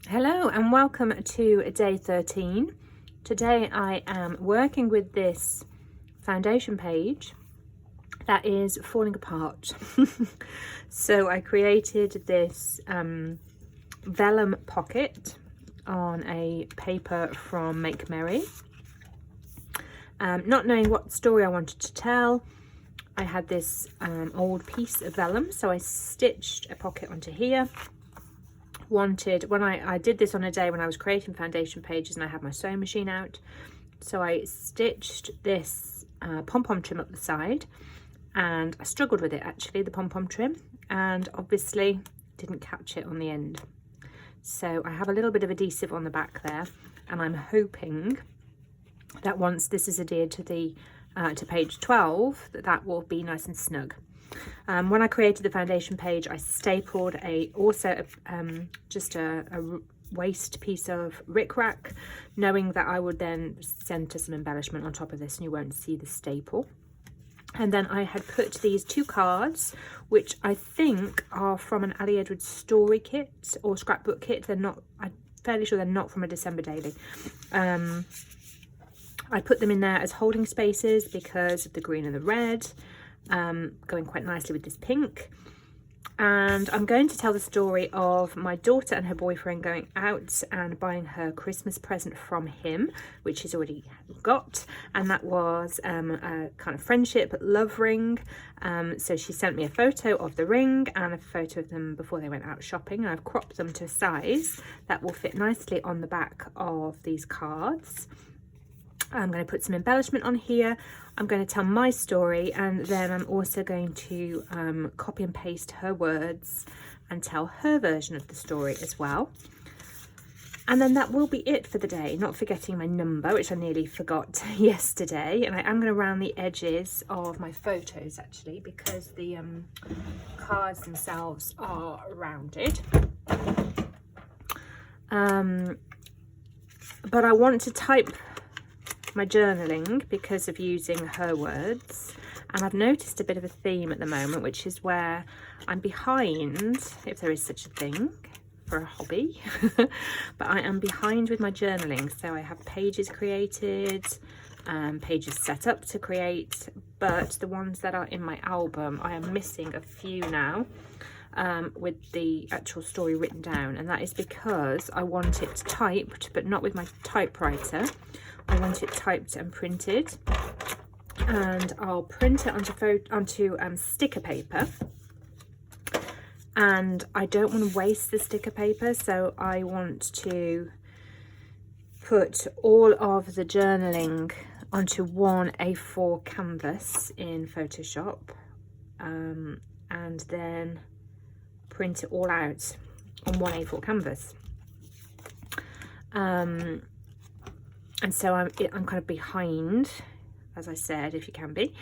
Hello and welcome to day 13. Today I am working with this foundation page that is falling apart. So I created this vellum pocket on a paper from Make Merry. Not knowing what story I wanted to tell, I had this old piece of vellum, so I stitched a pocket onto here. When I did this on a day when I was creating foundation pages and I had my sewing machine out, so I stitched this pom-pom trim up the side, and I struggled with it actually, the pom-pom trim, and obviously didn't catch it on the end. So I have a little bit of adhesive on the back there, and I'm hoping that once this is adhered to the to page 12, that will be nice and snug. When I created the foundation page, I stapled just a waste piece of rickrack, knowing that I would then centre some embellishment on top of this and you won't see the staple. And then I had put these two cards, which I think are from an Ali Edwards story kit or scrapbook kit. They're not, I'm fairly sure they're not from a December daily. I put them in there as holding spaces because of the green and the red. Going quite nicely with this pink. And I'm going to tell the story of my daughter and her boyfriend going out and buying her Christmas present from him, which she's already got, and that was a kind of friendship love ring. So she sent me a photo of the ring and a photo of them before they went out shopping, and I've cropped them to a size that will fit nicely on the back of these cards. I'm going to put some embellishment on here. I'm going to tell my story, and then I'm also going to copy and paste her words and tell her version of the story as well. And then that will be it for the day, not forgetting my number, which I nearly forgot yesterday. And I am going to round the edges of my photos actually, because the cards themselves are rounded. But I want to type my journaling because of using her words, and I've noticed a bit of a theme at the moment, which is where I'm behind, if there is such a thing for a hobby. But I am behind with my journaling, so I have pages created, pages set up to create, but the ones that are in my album, I am missing a few now, with the actual story written down, and that is because I want it typed, but not with my typewriter. I want it typed and printed, and I'll print it onto sticker paper. And I don't want to waste the sticker paper, so I want to put all of the journaling onto one A4 canvas in Photoshop, and then print it all out on one A4 canvas. And so I'm kind of behind, as I said, if you can be,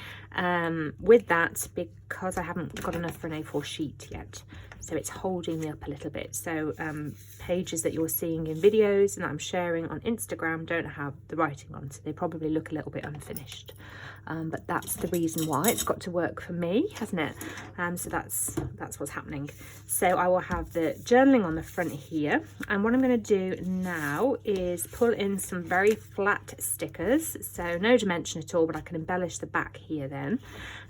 with that, because I haven't got enough for an A4 sheet yet. So it's holding me up a little bit. So pages that you're seeing in videos and that I'm sharing on Instagram don't have the writing on, so they probably look a little bit unfinished. But that's the reason why. It's got to work for me, hasn't it? So that's what's happening. So I will have the journaling on the front here, and what I'm going to do now is pull in some very flat stickers, so no dimension at all, but I can embellish the back here then,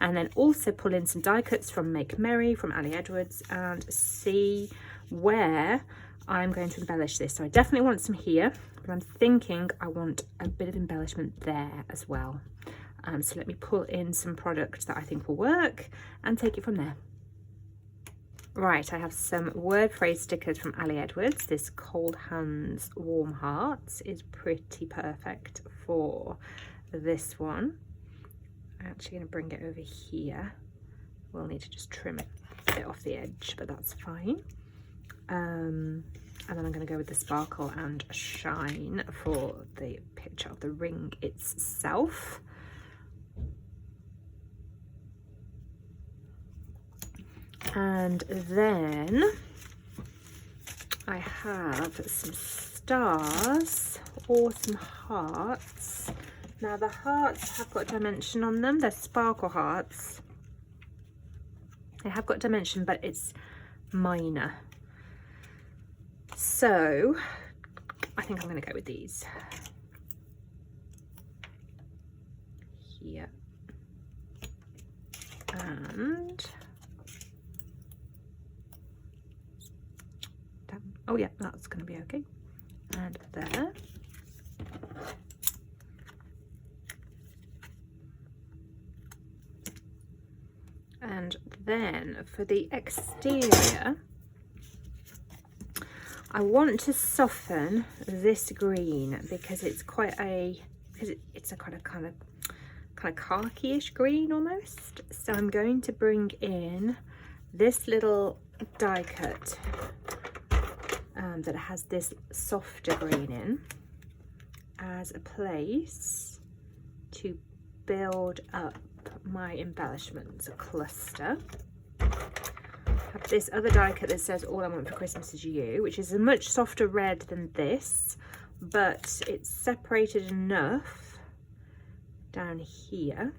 and then also pull in some die cuts from Make Merry, from Ali Edwards, and see where I'm going to embellish this. So I definitely want some here, but I'm thinking I want a bit of embellishment there as well. So let me pull in some products that I think will work and take it from there. Right, I have some word phrase stickers from Ali Edwards. This Cold Hands Warm Hearts is pretty perfect for this one. I'm actually going to bring it over here. We'll need to just trim it a bit off the edge, but that's fine. And then I'm going to go with the sparkle and shine for the picture of the ring itself. And then I have some stars or some hearts. Now the hearts have got dimension on them. They're sparkle hearts. They have got dimension, but it's minor. So I think I'm going to go with these here, and oh yeah, that's going to be okay, and there. And then for the exterior, I want to soften this green because it's quite a, it's a kind of khaki-ish green almost. So I'm going to bring in this little die cut that has this softer green in as a place to build up my embellishments cluster. I have this other die cut that says All I Want for Christmas Is You, which is a much softer red than this, but it's separated enough down here,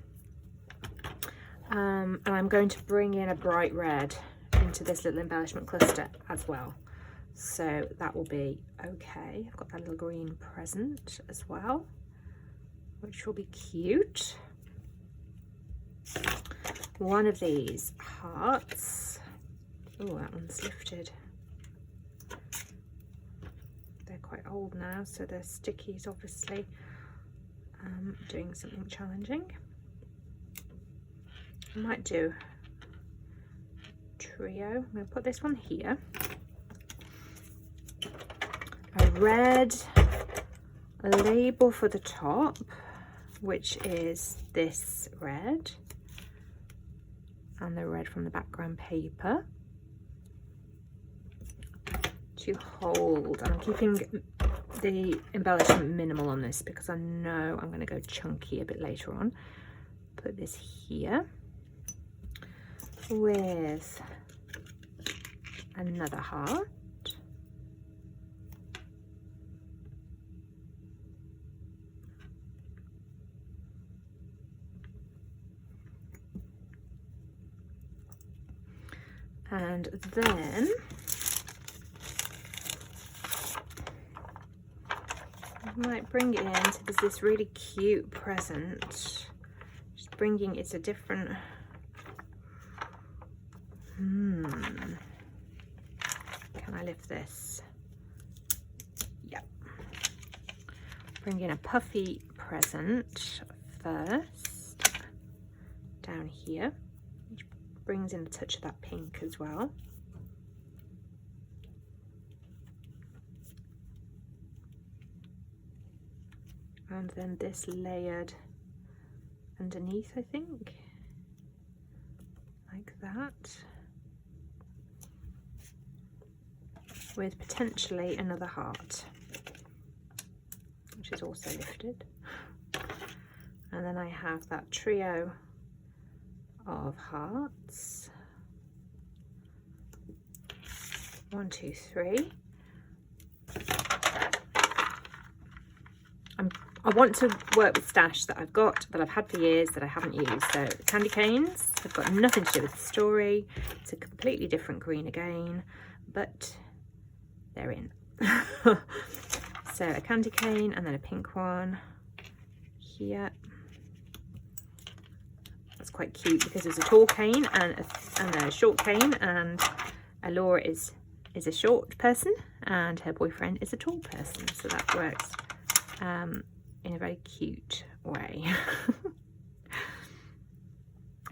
and I'm going to bring in a bright red into this little embellishment cluster as well, so that will be okay. I've got that little green present as well, which will be cute. One of these hearts, oh, that one's lifted. They're quite old now, so they're stickies, obviously. Doing something challenging. I might do trio. I'm going to put this one here. A red label for the top, which is this red, and the red from the background paper to hold. I'm keeping the embellishment minimal on this because I know I'm going to go chunky a bit later on. Put this here with another heart. And then I might bring it in, so there's this really cute present. Just bringing, it's a different, can I lift this? Yep. Bring in a puffy present first, down here. Brings in a touch of that pink as well. And then this layered underneath, I think, like that, with potentially another heart, which is also lifted. And then I have that trio of hearts. 1, 2, 3. I want to work with stash that I've got, that I've had for years, that I haven't used. So candy canes have got nothing to do with the story. It's a completely different green again, but they're in. So a candy cane and then a pink one here. That's quite cute because there's a tall cane and a short cane, and Alora is a short person and her boyfriend is a tall person, so that works in a very cute way.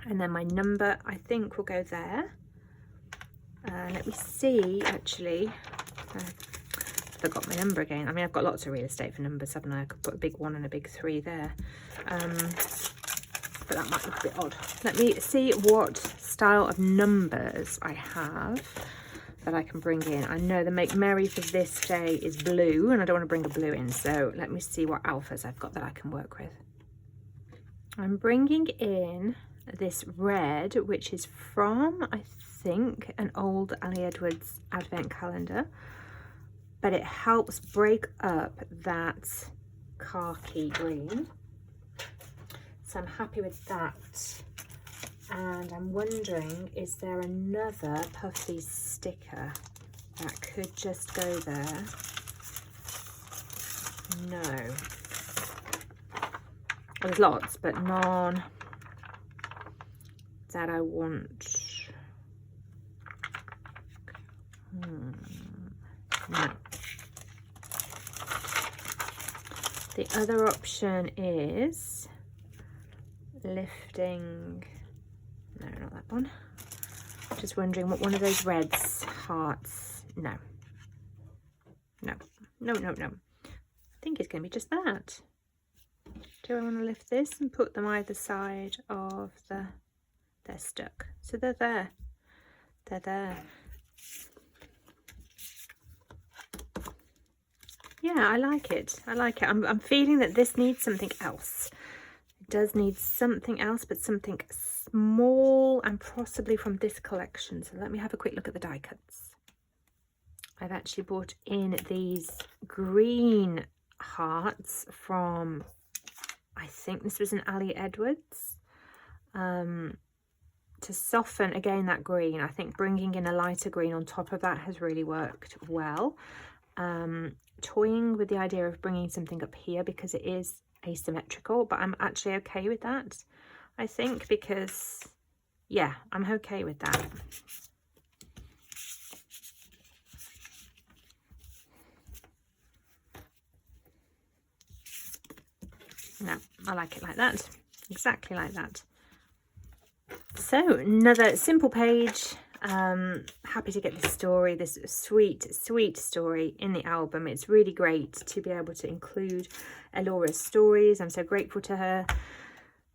And then my number, I think, will go there. Let me see, actually. I forgot my number again. I mean, I've got lots of real estate for numbers, haven't I? I could put a big 1 and a big 3 there. But that might look a bit odd. Let me see what style of numbers I have that I can bring in. I know the Make Merry for this day is blue, and I don't want to bring a blue in, so let me see what alphas I've got that I can work with. I'm bringing in this red, which is from, I think, an old Ali Edwards advent calendar, but it helps break up that khaki green. So I'm happy with that. And I'm wondering, is there another puffy sticker that could just go there. No. There's lots, but none that I want. No. The other option is lifting, no, not that one. Just wondering what one of those reds, hearts, no. No, no, no, no. I think it's going to be just that. Do I want to lift this and put them either side of the, they're stuck. So they're there. They're there. Yeah, I like it. I like it. I'm feeling that this needs something else. It does need something else, but something small and possibly from this collection. So let me have a quick look at the die cuts. I've actually brought in these green hearts from, I think this was an Ali Edwards, to soften again that green. I think bringing in a lighter green on top of that has really worked well. Toying with the idea of bringing something up here because it is asymmetrical, but I'm actually okay with that, I think, because yeah, I'm okay with that. No, I like it like that, exactly like that. So another simple page. Happy to get this story, this sweet story in the album. It's really great to be able to include Elora's stories. I'm so grateful to her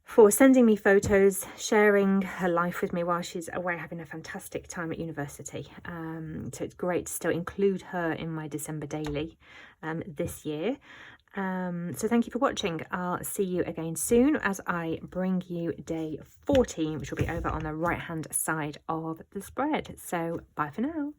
for sending me photos, sharing her life with me while she's away having a fantastic time at university. So it's great to still include her in my December daily this year. So thank you for watching. I'll see you again soon as I bring you day 14, which will be over on the right hand side of the spread. So bye for now.